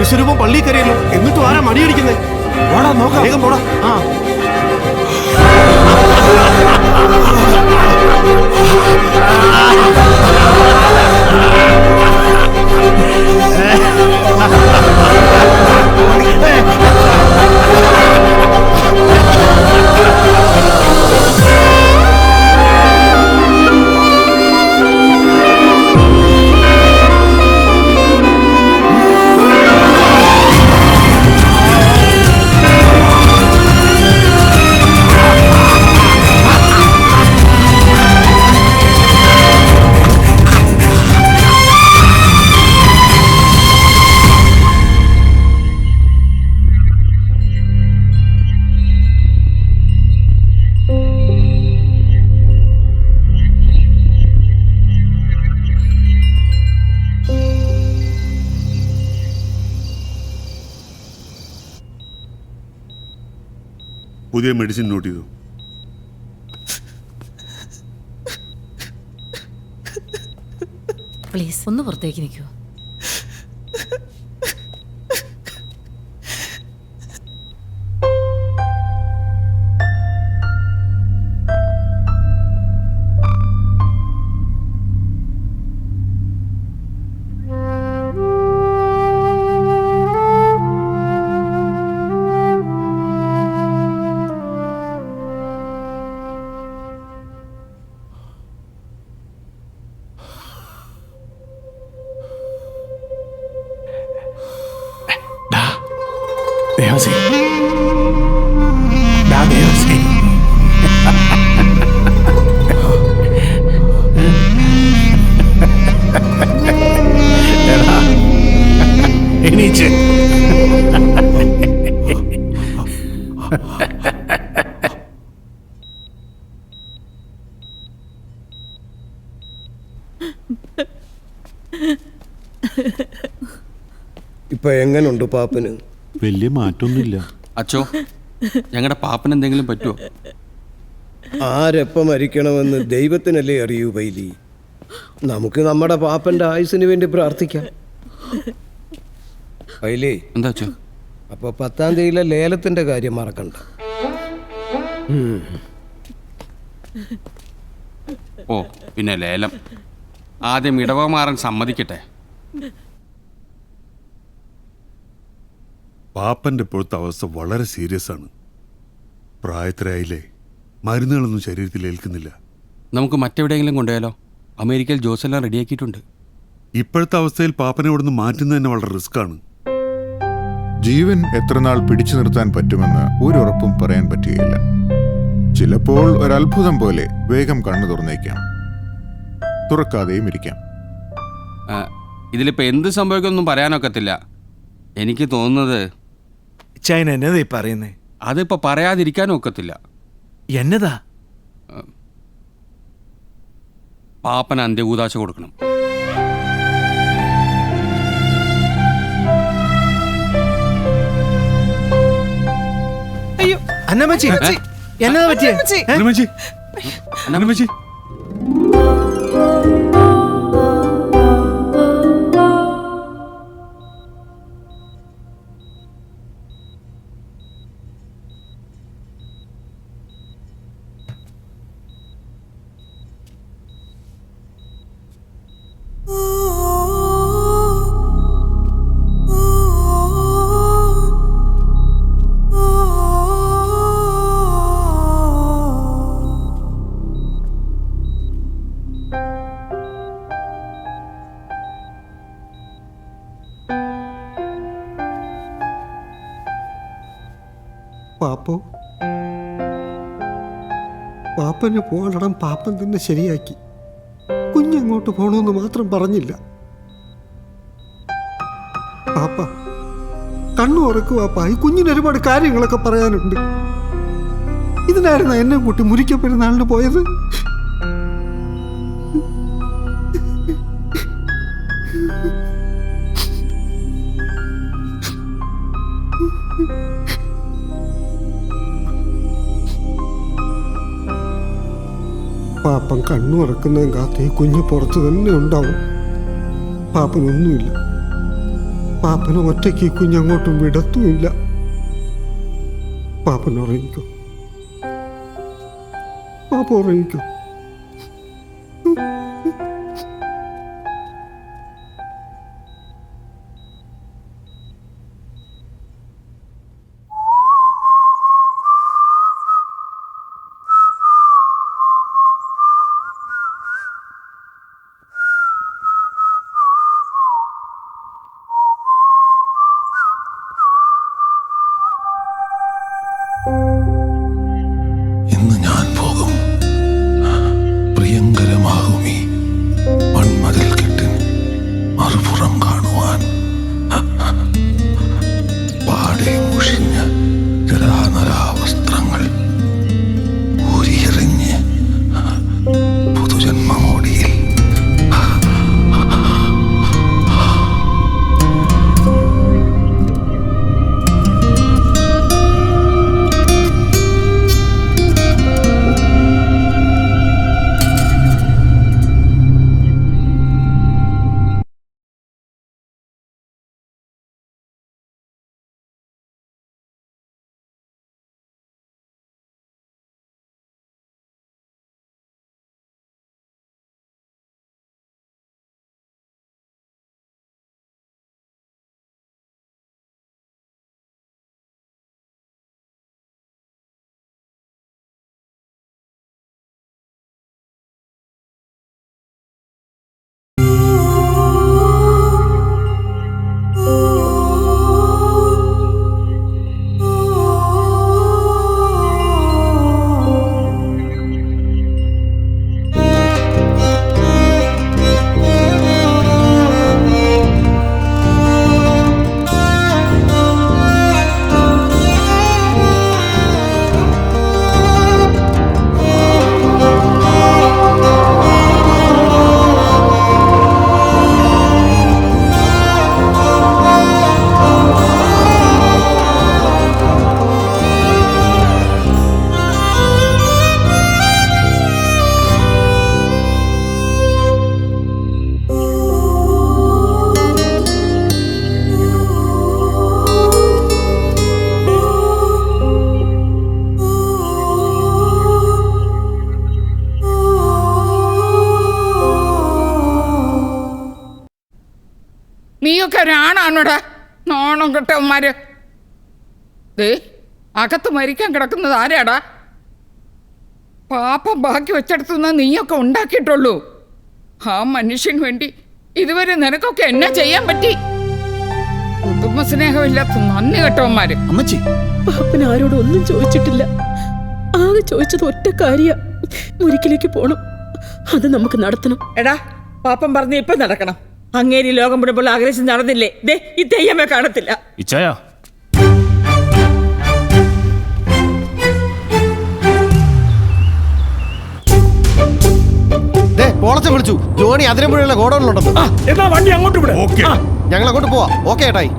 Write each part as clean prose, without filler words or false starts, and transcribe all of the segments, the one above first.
ദൈവസ്വരൂപം പള്ളി കയറിയല്ലോ. എന്നിട്ടും ആരാ മണിയടിക്കുന്നേ? പോടാ നോക്കാം, വേഗം പോടാ. ആ പുതിയ മെഡിസിൻ നോട്ട് ചെയ്തു. പ്ലീസ് ഒന്ന് പുറത്തേക്ക് നിൽക്കൂ. ദേവസി, ദേവസി, എണീച്ച്. ഇപ്പൊ എങ്ങനുണ്ട് പാപ്പന്? വലിയ മാറ്റമൊന്നുമില്ല. അച്ചോ, ഞങ്ങളുടെ പാപ്പന് എന്തെങ്കിലും പറ്റുമോ? ആരെപ്പം മരിക്കണമെന്ന് ദൈവത്തിനല്ലേ അറിയൂ പൈലി. നമുക്ക് നമ്മുടെ പാപ്പന്റെ ആയുസിന് വേണ്ടി പ്രാർത്ഥിക്കാം. പൈലി, എന്താ അച്ചോ? അപ്പൊ 10-ാം തീയതിയിലെ ലേലത്തിന്റെ കാര്യം മറക്കണ്ട. ഓ പിന്നെ ലേലം ആദ്യം ഇടവമാറാൻ സമ്മതിക്കട്ടെ. പാപ്പന്റെ ഇപ്പോഴത്തെ അവസ്ഥ വളരെ സീരിയസ് ആണ്. പ്രായത്തിലായില്ലേ, മരുന്നുകളൊന്നും ശരീരത്തിൽ ഏൽക്കുന്നില്ല. നമുക്ക് മറ്റെവിടെയെങ്കിലും കൊണ്ടുപോയാലോ? അമേരിക്കയിൽ ജോസെല്ലാം റെഡിയാക്കിയിട്ടുണ്ട്. ഇപ്പോഴത്തെ അവസ്ഥയിൽ പാപ്പനെ ഇവിടുന്ന് മാറ്റുന്നത് തന്നെ വളരെ റിസ്ക് ആണ്. ജീവൻ എത്രനാൾ പിടിച്ചു നിർത്താൻ പറ്റുമെന്ന് ഒരു ഉറപ്പും പറയാൻ പറ്റുകയില്ല. ചിലപ്പോൾ ഒരത്ഭുതം പോലെ വേഗം കണ്ണു തുറന്നേക്കാം, തുറക്കാതെയും ഇരിക്കാം. ഇതിലിപ്പോൾ എന്ത് സംഭവിക്കുമെന്നും പറയാനൊക്കത്തില്ല. എനിക്ക് തോന്നുന്നത് ചൈന എന്നതാ പറയുന്നേ? അതിപ്പോൾ പറയാതിരിക്കാനും ഒക്കത്തില്ല. എന്നതാ? പാപ്പന് അന്ത്യകൂദാശ കൊടുക്കണം. അയ്യോ അന്നമ്മച്ചി, എന്നതാ പറ്റിയേ? അന്നമ്മച്ചി, പാപ്പോ, പാപ്പന് പോകണം. പാപ്പൻ തന്നെ ശരിയാക്കി. കുഞ്ഞെങ്ങോട്ട് പോകണമെന്ന് മാത്രം പറഞ്ഞില്ല. പാപ്പ കണ്ണു ഉറക്കു. പാപ്പ, ഈ കുഞ്ഞിന് ഒരുപാട് കാര്യങ്ങളൊക്കെ പറയാനുണ്ട്. ഇതിനായിരുന്നു എന്നെ കൂട്ടി മുരിക്കപ്പെരുന്നാളിന് പോയത്. പാപ്പൻ കണ്ണു ഉറക്കുന്നതും കാത്ത് ഈ കുഞ്ഞ് പുറത്ത് തന്നെ ഉണ്ടാവും. പാപ്പനൊന്നുമില്ല. പാപ്പനെ ഒറ്റയ്ക്ക് ഈ കുഞ്ഞങ്ങോട്ടും വിടത്തുമില്ല. പാപ്പൻ ഉറങ്ങിക്കോ, പാപ്പ ഉറങ്ങിക്കോ. ഇന്ന് ഞാൻ പോകും. പ്രിയങ്കരമാകുമീ മൺമതിൽ കെട്ടിൻ മറുപുറം കാണുവാൻ. പാടെ മുഷിഞ്ഞ ജരാനരാവസ്ത്രങ്ങൾ ഊരിയെറിഞ്ഞ് പുതുജന്മമോടിയിൽ നീയൊക്കെ ഒരാണാണോടാ? നാണം കെട്ടവന്മാര്. ദേ അകത്ത് മരിക്കാൻ കിടക്കുന്നത് ആരാടാ? പാപ്പം ബാക്കി വെച്ചെടുത്തുനിന്ന് നീയൊക്കെ ഉണ്ടാക്കിയിട്ടുള്ളൂ. ആ മനുഷ്യന് വേണ്ടി ഇതുവരെ നിനക്കൊക്കെ എന്നാ ചെയ്യാൻ പറ്റി? കുടുംബസ്നേഹമില്ലാത്ത നന്ദി കെട്ടവന്മാര്. അമ്മച്ചി, പാപ്പൻ ആരോടും ഒന്നും ചോദിച്ചിട്ടില്ല. ആകെ ചോദിച്ചത് ഒറ്റ കാര്യ, മുരിക്കിലേക്ക് പോണം. അത് നമുക്ക് നടത്തണം. എടാ, പാപ്പൻ പറഞ്ഞ് ഇപ്പൊ നടക്കണം. അങ്ങേരി ലോകം മുഴുവൻ ആഗ്രഹിച്ച് നടന്നില്ലേ? ദേ ഈ തെയ്യമേ കാണത്തില്ല. ഇച്ചായ പോളച്ചൻ വിളിച്ചു. ജോണി അതിരമ്പുഴയുള്ള ഗോഡൌണിലുണ്ടെന്ന്. എന്നാ വണ്ടി അങ്ങോട്ട് വിട്. ഞങ്ങൾ അങ്ങോട്ട് പോവാ. ഓക്കെ ഏട്ടായി.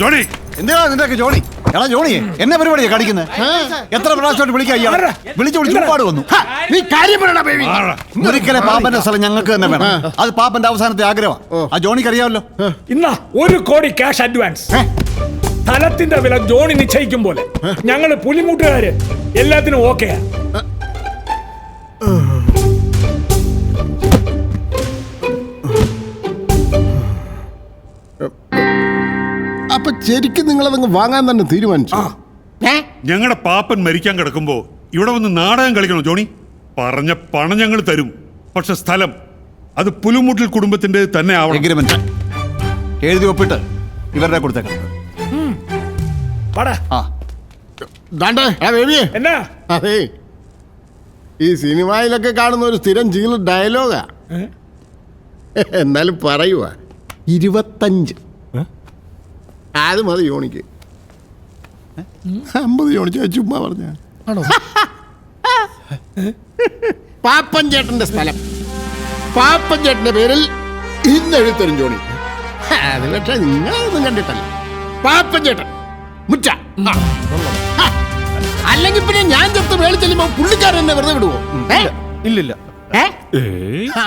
ജോണി, എന്തിനാ നിന്റെ ജോണി? എടാ ജോണി, എന്നെ പരിപാടിയാ കാണിക്കുന്നത്? എത്ര പ്രാവശ്യമായിട്ട് വിളിക്കാ? വിളിച്ചു ഒരുപാട് വന്നു. നീ കാര്യം പറയണ ബേബി. ഒരിക്കലെ പാപ്പന്റെ സ്ഥലം ഞങ്ങൾക്ക് തന്നെ വേണം. അത് പാപ്പന്റെ അവസാനത്തെ ആഗ്രഹം. ആ ജോണിക്ക് അറിയാമല്ലോ. ഇന്നാ 1 കോടി ക്യാഷ് അഡ്വാൻസ്. സ്ഥലത്തിന്റെ വില ജോണി നിശ്ചയിക്കും പോലെ. ഞങ്ങള് പുലിമുട്ടുകാര് എല്ലാത്തിനും ഓക്കെയാ. അപ്പൊ ശരിക്കും നിങ്ങളതങ്ങ് വാങ്ങാൻ തന്നെ തീരുമാനിച്ചു? ഞങ്ങളുടെ പാപ്പൻ മരിക്കാൻ കിടക്കുമ്പോ ഇവിടെ വന്ന് നാടകം കളിക്കണോ ജോണി? പറഞ്ഞ പണം ഞങ്ങൾ തരും, പക്ഷെ സ്ഥലം അത് പുലിമുട്ടിൽ കുടുംബത്തിന്റെ തന്നെ ആവണം. എഗ്രിമെന്റ് എഴുതി ഒപ്പിട്ട് ഇവരുടെ കൊടുത്തേക്കാം. എന്നാ അതെ, ഈ സിനിമയിലൊക്കെ കാണുന്ന ഒരു സ്ഥിരം ജീൽ ഡയലോഗാ. എന്നാലും പറയുക 25. അത് മതി ജോണിക്ക്. 50 ജോണിച്ച് ചുമ്മാ പറഞ്ഞ. പാപ്പൻ ചേട്ടന്റെ സ്ഥലം പാപ്പൻ ചേട്ടന്റെ പേരിൽ ഇന്ന് എഴുത്തരും ജോണി. അത് പക്ഷേ നിങ്ങളൊന്നും കണ്ടിട്ടല്ല. പാപ്പൻ ചേട്ടൻ മുറ്റ. അല്ലെങ്കിൽ പിന്നെ ഞാൻ ചത്ത് മേളിൽ ചെല്ലുമ്പോ പുള്ളിക്കാരൻ എന്നെ വെറുതെ വിടുവോ? ഇല്ലില്ല ഏ? ആ